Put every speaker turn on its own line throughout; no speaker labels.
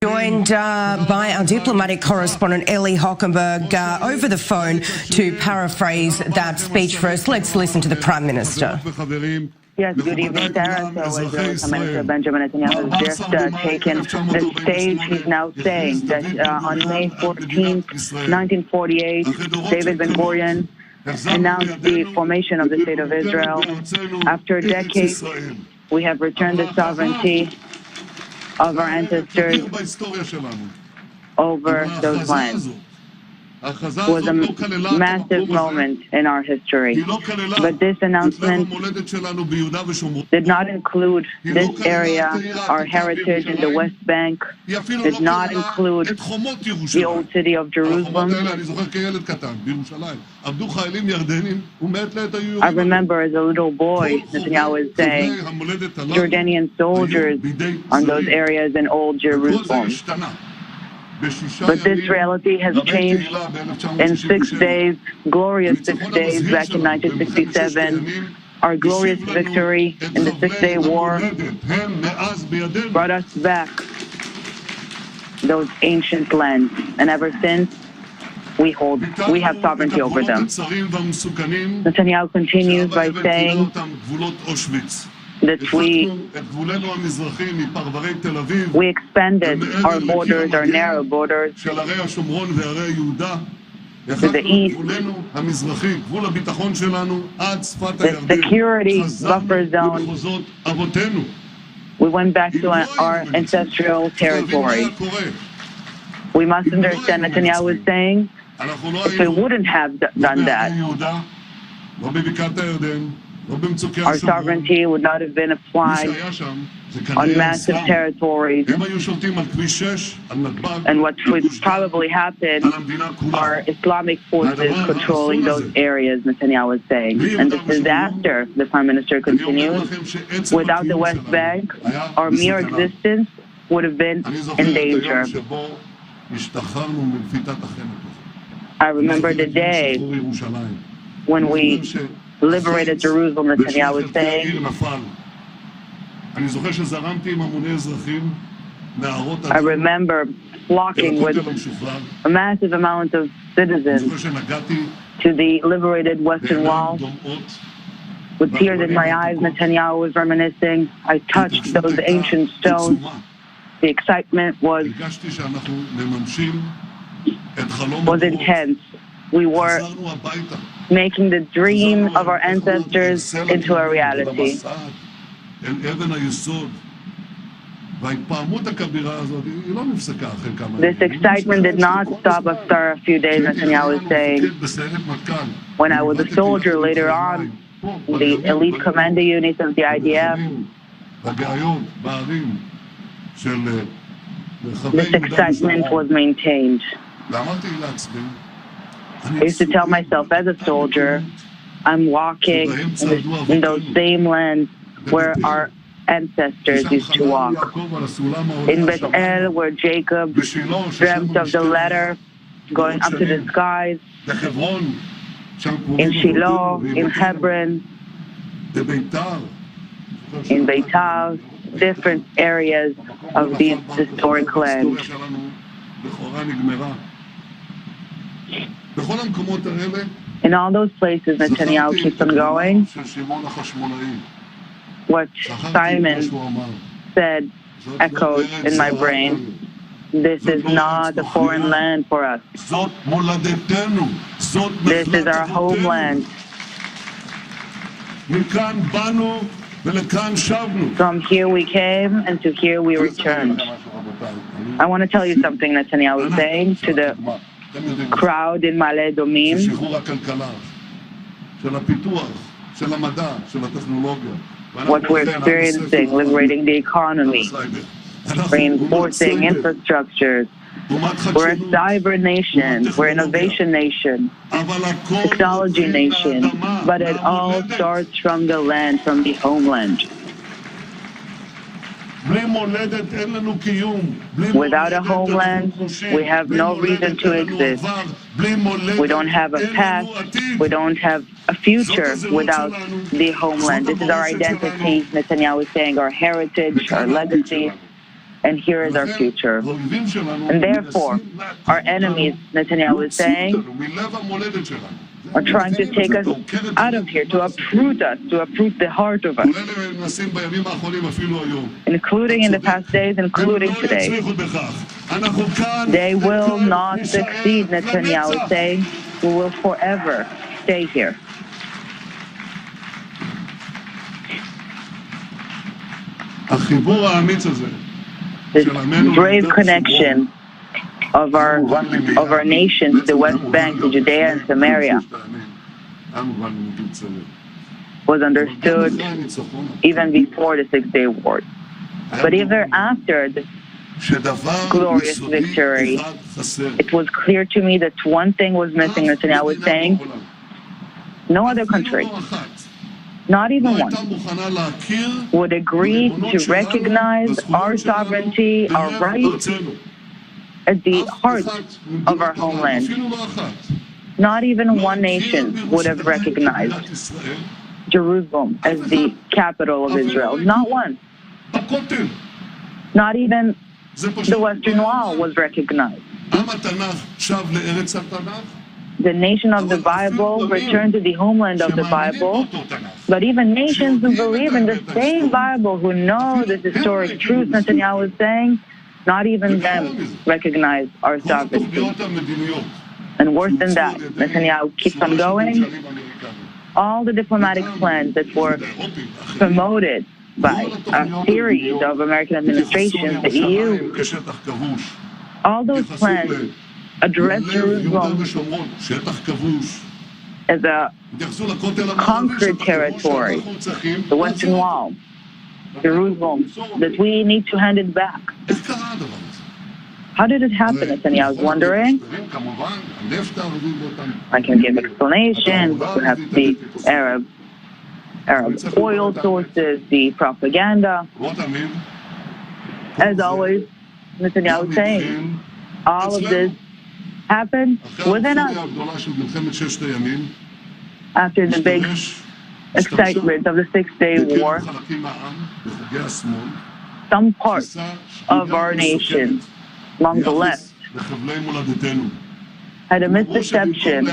Joined by our diplomatic correspondent Ellie Hockenberg over the phone to paraphrase that speech first. Let's listen to the Prime Minister.
Yes, good evening, Sarah. So as Prime Minister Benjamin Netanyahu has just taken the stage, he's now saying that on May 14th, 1948, David Ben-Gurion announced the formation of the State of Israel. After decades, we have returned the sovereignty of our ancestors over those lands. It was a massive moment in our history. But this announcement did not include this area, our heritage in the West Bank, did not include the old city of Jerusalem. I remember as a little boy, Netanyahu was saying, Jordanian soldiers on those areas in old Jerusalem. But this reality has changed in 6 days, glorious 6 days back in 1967. Our glorious victory in the Six-Day War brought us back those ancient lands. And ever since, we have sovereignty over them. Netanyahu continues by saying that we expanded our borders, our narrow borders, to the east. The security buffer zone. We went back to our ancestral territory. We must understand, Netanyahu is saying, if we wouldn't have done that, our sovereignty would not have been applied on massive territories. And what would probably happen are Islamic forces controlling those areas, Netanyahu is saying. And this is after, the Prime Minister continues, without the West Bank, our mere existence would have been in danger. I remember the day when we liberated Jerusalem, Netanyahu was saying. I remember flocking with a massive amount of citizens to the liberated Western Wall. With tears in my eyes, Netanyahu was reminiscing. I touched those ancient stones. The excitement was intense. We were making the dream of our ancestors into a reality. This excitement did not stop after a few days, Netanyahu was saying. When I was a soldier later on, in the elite commander units of the IDF, this excitement was maintained. I used to tell myself as a soldier, I'm walking in those same lands where our ancestors used to walk. In Bethel, where Jacob dreamt of the ladder going up to the skies. In Shiloh, in Hebron, in Beitar, different areas of these historic lands. In all those places, Netanyahu keeps on going. What Simon said echoes in my brain. This is not a foreign land for us. This is our homeland. From here we came, and to here we returned. I want to tell you something Netanyahu was saying to the crowd in Ma'ale Adumim. What we're experiencing, liberating the economy, reinforcing infrastructures. We're a cyber nation, we're an innovation nation, technology nation, but it all starts from the land, from the homeland. Without a homeland, we have no reason to exist. We don't have a past, we don't have a future without the homeland. This is our identity, Netanyahu is saying, our heritage, our legacy. and here is our future. And therefore, our enemies, Netanyahu is saying, are trying to take us out of here, to uproot the heart of us, including in the past days, including today. They will not succeed, Netanyahu is saying. We will forever stay here. This brave connection of our nations, the West Bank, the Judea and Samaria, was understood even before the Six-Day War. But even after this glorious victory, it was clear to me that one thing was missing. Netanyahu was saying, no other country, not even one, would agree to recognize our sovereignty, our rights at the heart of our homeland. Not even one nation would have recognized Jerusalem as the capital of Israel. Not one. Not even the Western Wall was recognized. The nation of the Bible returned to the homeland of the Bible, but even nations who believe in the same Bible, who know this historic truth, Netanyahu is saying, not even them recognize our sovereignty. And worse than that, Netanyahu keeps on going. All the diplomatic plans that were promoted by a series of American administrations, the EU, all those plans address Jerusalem as a conquered territory, the Western Wall, Jerusalem, that we need to hand it back. How did it happen? Netanyahu is wondering. I can give explanations, perhaps the Arab oil sources, the propaganda. As always, Netanyahu is saying, all of this happened within us. After the big excitement of the Six-Day War, some parts of our nation, among the left, had a misperception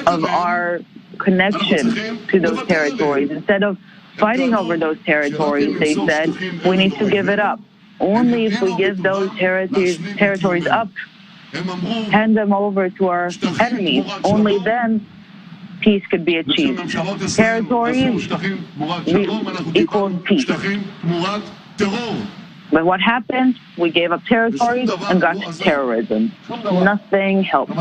of our connection to those territories. Instead of fighting over those territories, they said, we need to give it up. Only if we give those territories up, hand them over to our enemies, only then peace could be achieved. Territories equals peace. But what happened? We gave up territories and got terrorism. Nothing helped.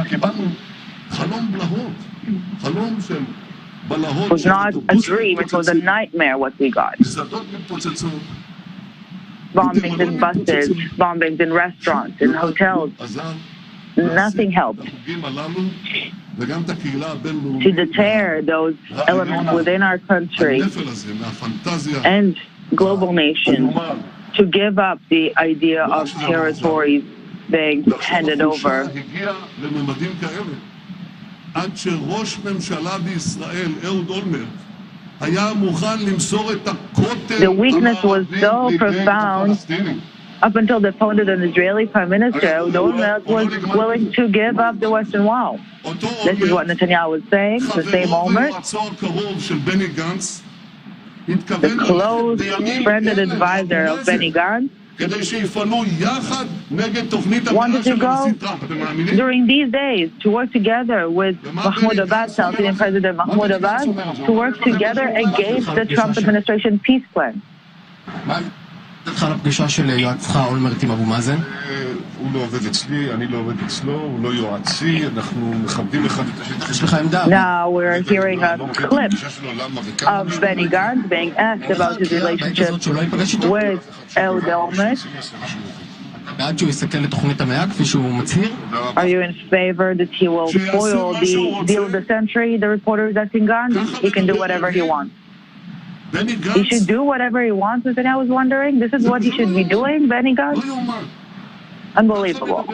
It was not a dream, it was a nightmare what we got. Bombings in buses, bombings in restaurants, in hotels. Nothing helped to deter those elements within our country and global nations to give up the idea of territories being handed over. The weakness was so profound up until the point that an Israeli Prime Minister, Olmert, was willing to give up the Western Wall. This is what Netanyahu was saying, the same Olmert. The close friend and advisor of Benny Gantz wanted to go during these days to work together with Mahmoud Abbas, Palestinian President Mahmoud Abbas, to work together against the Trump administration peace plan.
לך על הפגישה של יועצך אולמרט עם אבו מאזן?
הוא לא עובד אצלי, אני לא עובד אצלו, הוא לא יועצי, אנחנו מכבדים אחד את השני.
יש לך עמדה?
Now we're hearing a clip of Benny Gantz being asked about his relationship with Ehud Olmert.
בעד שהוא יסכל לתוכנית המאה כפי שהוא מצהיר?
Are you in favor that he will foil the deal of the century, the reporter is asking Gantz? He can do whatever he wants. He should do whatever he wants. And I was wondering, this is what he should be doing, Benny Gantz? Unbelievable.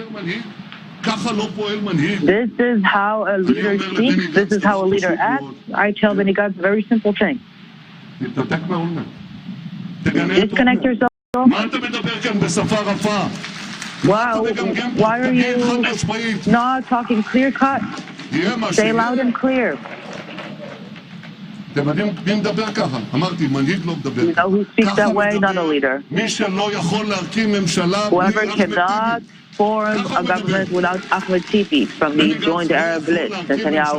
This is how a leader speaks. This is how a leader acts. I tell Benny Gantz a very simple thing. Disconnect yourself
מה אתה מדבר כאן בשפה רפה?
Wow, why are you not talking clear cut? Say loud and clear.
אתם יודעים מי מדבר ככה? אמרתי, מנהיג לא מדבר
You know who speaks that way? Not a leader.
מי שלא יכול להרכיב ממשלה
Whoever cannot form a government without Ahmed Tipi from the joint Arab list. Netanyahu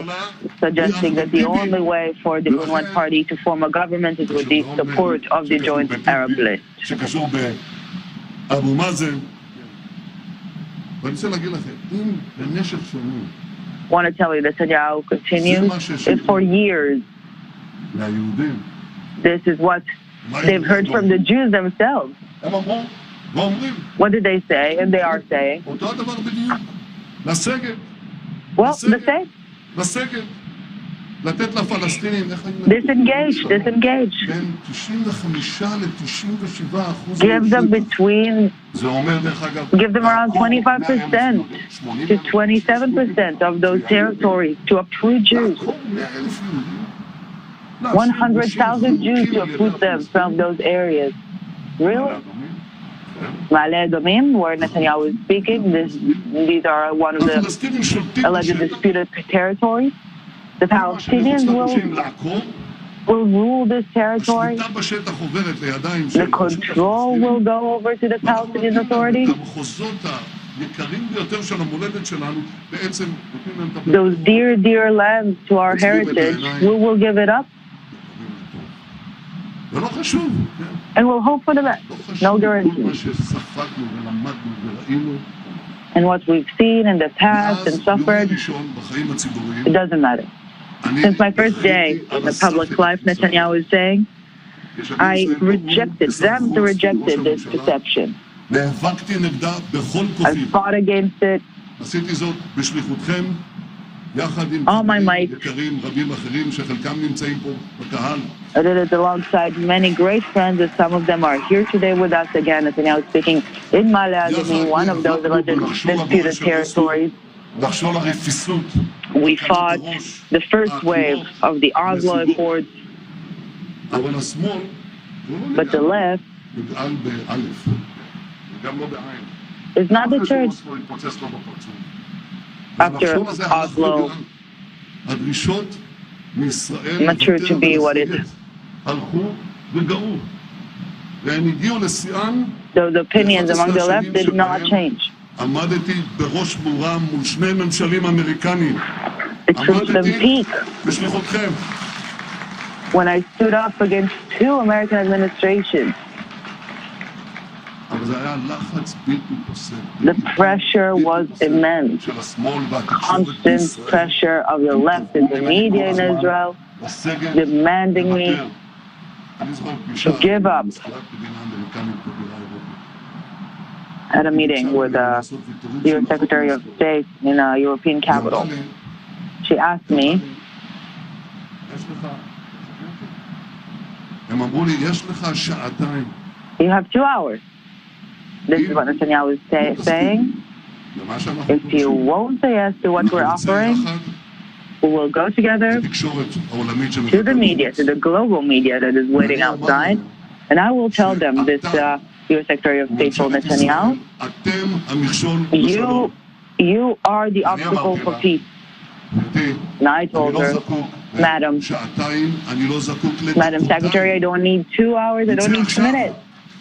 suggesting that the only way for the one party to form a government is with the support of the joint Arab list.
שקשור באבו מאזן. ואני רוצה להגיד לכם, אם במשך שנים
I want to tell you, Netanyahu continues for years.
ליהודים,
This is what they've heard from the Jews themselves.
הם אמרו ואומרים,
What did they say? And they are saying,
אותו הדבר בדיוק, לסגת,
well, the same.
לסגת, לתת לפלסטינים,
Disengage, disengage.
בין 95 ל-97%.
Give them between,
זה אומר, דרך אגב,
give them around 25% to 27% of those territories to uproot Jews. 100,000 Jews to uproot them from those areas. Really? Ma'ale Adumim, where Netanyahu is speaking, these are one of the alleged disputed territories. The Palestinians will rule this territory. The control will go over to the Palestinian Authority. Those dear, dear lands to our heritage, we will give it up. And we'll hope for the best. No guarantee. And what we've seen in the past and suffered, it doesn't matter. Since my first day in the public life, Netanyahu is saying, I rejected this deception. I fought against it. All my might. I did it alongside many great friends, and some of them are here today with us again. Netanyahu is speaking in Ma'ale Adumim, one of those alleged disputed territories. We fought the first wave of the Oslo Accords, but the left is not deterred. After Oslo matured to be what it is. So the opinions among the left did not change. It reached the peak when I stood up against two American administrations. The pressure was immense. Constant pressure of the left in the media in Israel, demanding me to give up. At a meeting with the U.S. Secretary of State in a European capital, she asked me, you have 2 hours. This is what Netanyahu is saying. If you won't say yes to what we're offering, we will go together to the media, to the global media that is waiting outside, and I will tell them, this U.S. Secretary of State told Netanyahu, you are the obstacle for peace. And I told her, Madam Secretary, I don't need 2 hours, I don't need 2 minutes.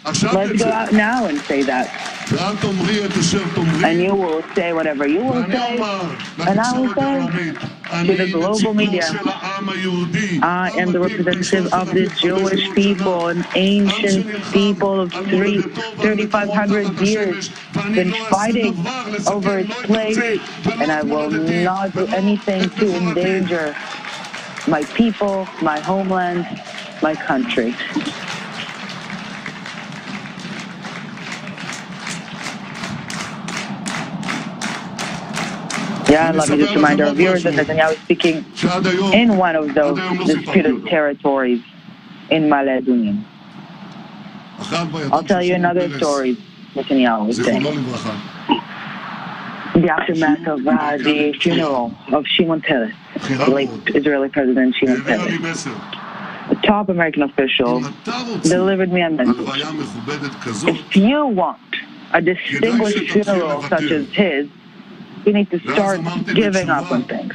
Let's go out now and say that. And you will say whatever you will say, and I will say to the global media, I am the representative of the Jewish people, an ancient people of 3,500 years, been fighting over its place, and I will not do anything to endanger my people, my homeland, my country. Yeah, let me just remind our viewers that Netanyahu is speaking in one of those disputed territories in Ma'ale Adumim. I'll tell you another story Netanyahu is saying. The aftermath of the funeral of Shimon Peres, the late Israeli President Shimon Peres. A top American official delivered me a message. If you want a distinguished funeral such as his, you need to start giving up on things.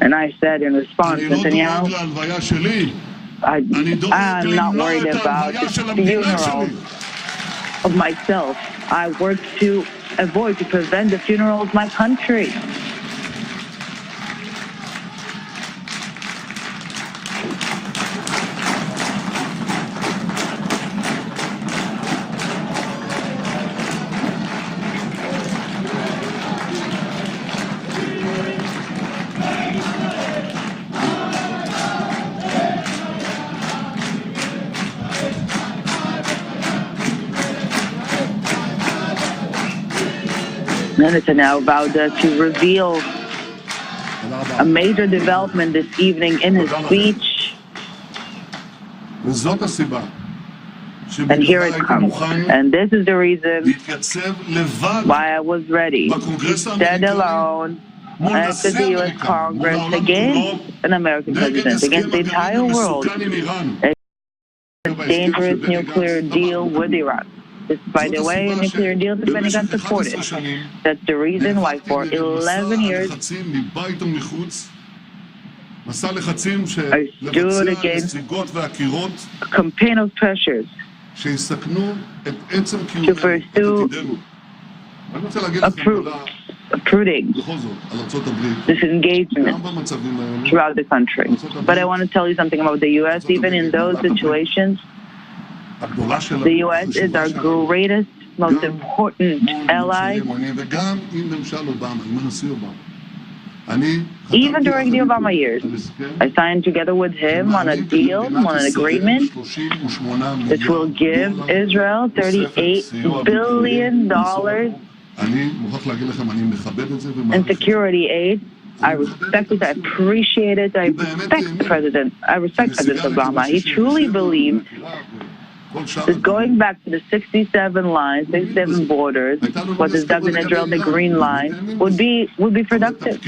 And I said in response, Netanyahu, I'm not worried about the funeral of myself. I work to prevent the funeral of my country. Netanyahu vowed to reveal a major development this evening in his speech. And here it comes. And this is the reason why I was ready to stand alone at the U.S. Congress against an American president, against the entire world, a dangerous nuclear deal with Iran. This, by the way, a nuclear deal that Benny Gantz supported. That's the reason why for 11 years I stood against a campaign of pressures to pursue uprooting this engagement throughout the country. But I want to tell you something about the U.S. Even in those situations, the U.S. is our greatest, most important ally. Even during the Obama years, I signed together with him on a deal, on an agreement that will give Israel $38 billion in security aid. I respect it, I appreciate it, I respect President Obama. He truly believed that going back to the 67 lines, 67 borders, what is dubbed in Israel the Green Line, would be productive.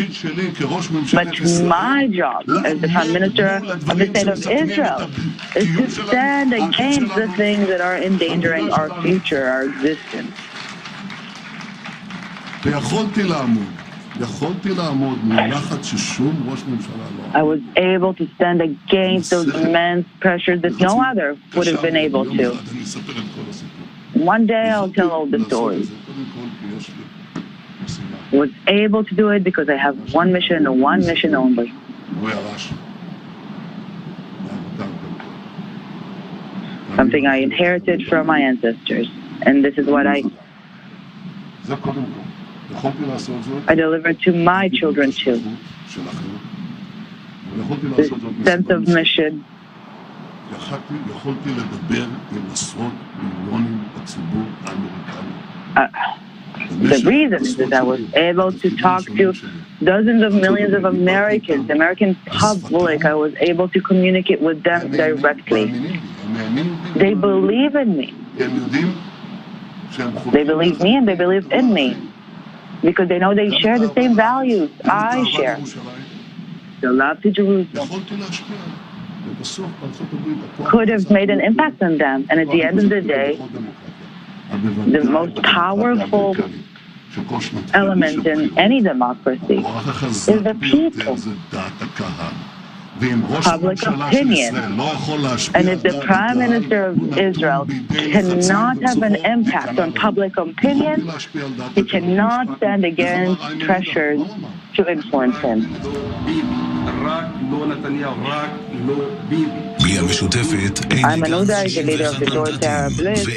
But my job as the Prime Minister of the State of Israel is to stand against the things that are endangering our future, our existence. I was able to stand against those immense pressures that no other would have been able to. One day I'll tell all the stories. I was able to do it because I have one mission and one mission only. Something I inherited from my ancestors. And this is what I delivered to my children too. This sense of mission. The reason is that I was able to talk to dozens of millions of Americans, the American public. I was able to communicate with them directly. They believe in me. They believe me and they believe in me, because they know they share the same values I share. The love to Jerusalem could have made an impact on them. And at the end of the day, the most powerful element in any democracy is the people. Public opinion. And if the Prime Minister of Israel cannot have an impact on public opinion, he cannot stand against pressures to influence him. I'm an Uda, the leader of the Judea Arab List,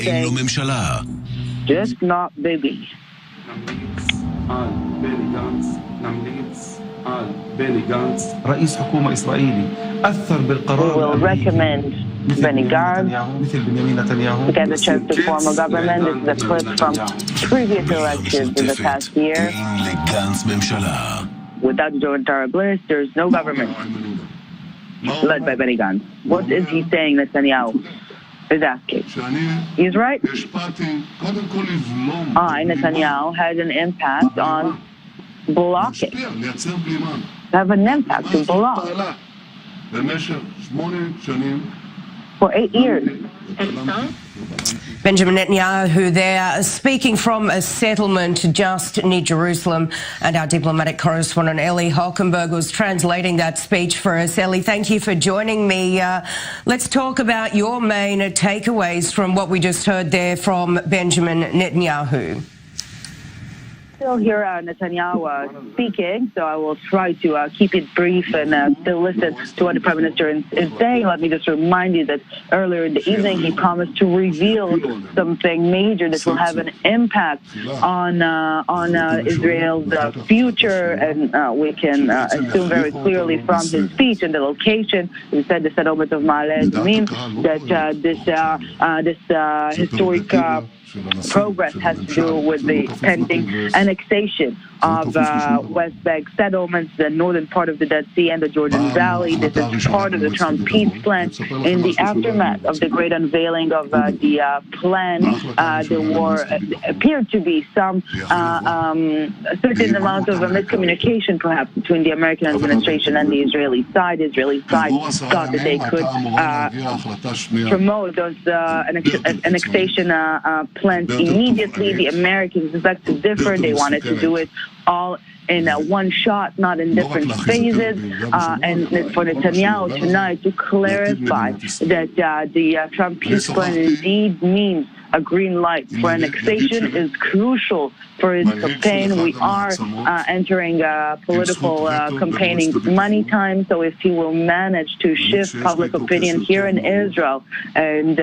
just not Bibi. We will recommend Benny Gantz to get the chance to form a government. This is a clip from previous elections in the past year. Without the Judea Arab List, there's no government led by Benny Gantz. What is he saying, Netanyahu is asking? He's right. I, Netanyahu, had an impact on blocking, have an impact to block
במשך 8 שנים.
For 8 years.
Benjamin Netanyahu there, speaking from a settlement just near Jerusalem, and our diplomatic correspondent Ellie Hockenberg was translating that speech for us. Ellie, thank you for joining me. Let's talk about your main takeaways from what we just heard there from Benjamin Netanyahu.
Still hear Netanyahu speaking, so I will try to keep it brief and still listen to what the Prime Minister is saying. Let me just remind you that earlier in the evening he promised to reveal something major that will have an impact on Israel's future, and we can assume very clearly from his speech and the location. He said the settlement of Ma'ale Adumim, that this historic progress has to do with the pending annexation of West Bank settlements, the northern part of the Dead Sea and the Jordan Valley. This is part of the Trump peace plan. In the aftermath of the great unveiling of the plan, there appeared to be some certain amount of miscommunication, perhaps, between the American administration and the Israeli side. The Israeli side thought that they could promote those annexation plans immediately. The Americans, in fact, differed. They wanted to do it all in one shot, not in different phases. And for Netanyahu tonight to clarify that the Trump peace plan indeed means a green light for annexation is crucial for his campaign. We are entering political campaigning money time, so if he will manage to shift public opinion here in Israel and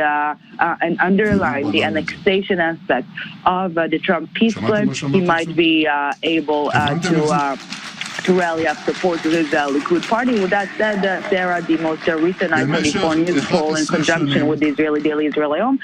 underline the annexation aspect of the Trump peace plan, he might be able to rally up support to his Likud party. With that said, Sarah, the most recent I-24 News poll in conjunction with the Israeli daily Israel Hayom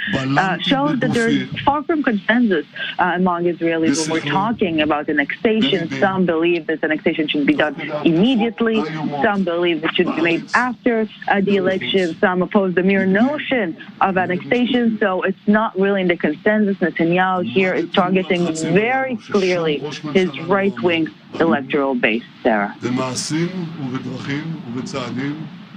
shows that there's far from consensus among Israelis when we're talking about annexation. Some believe this annexation should be done immediately. Some believe it should be made after the election. Some oppose the mere notion of annexation. So it's not really in the consensus. Netanyahu here is targeting very clearly his right-wing electoral base, Sarah.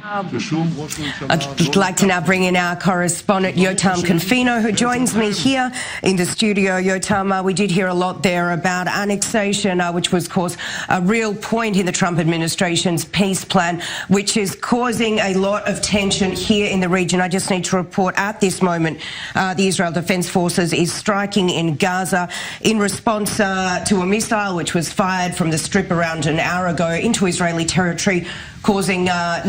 I'd like to now bring in our correspondent Yotam Confino, who joins me here in the studio. Yotam, we did hear a lot there about annexation, which was, of course, a real point in the Trump administration's peace plan, which is causing a lot of tension here in the region. I just need to report at this moment, the Israel Defense Forces is striking in Gaza in response to a missile which was fired from the Strip around an hour ago into Israeli territory, causing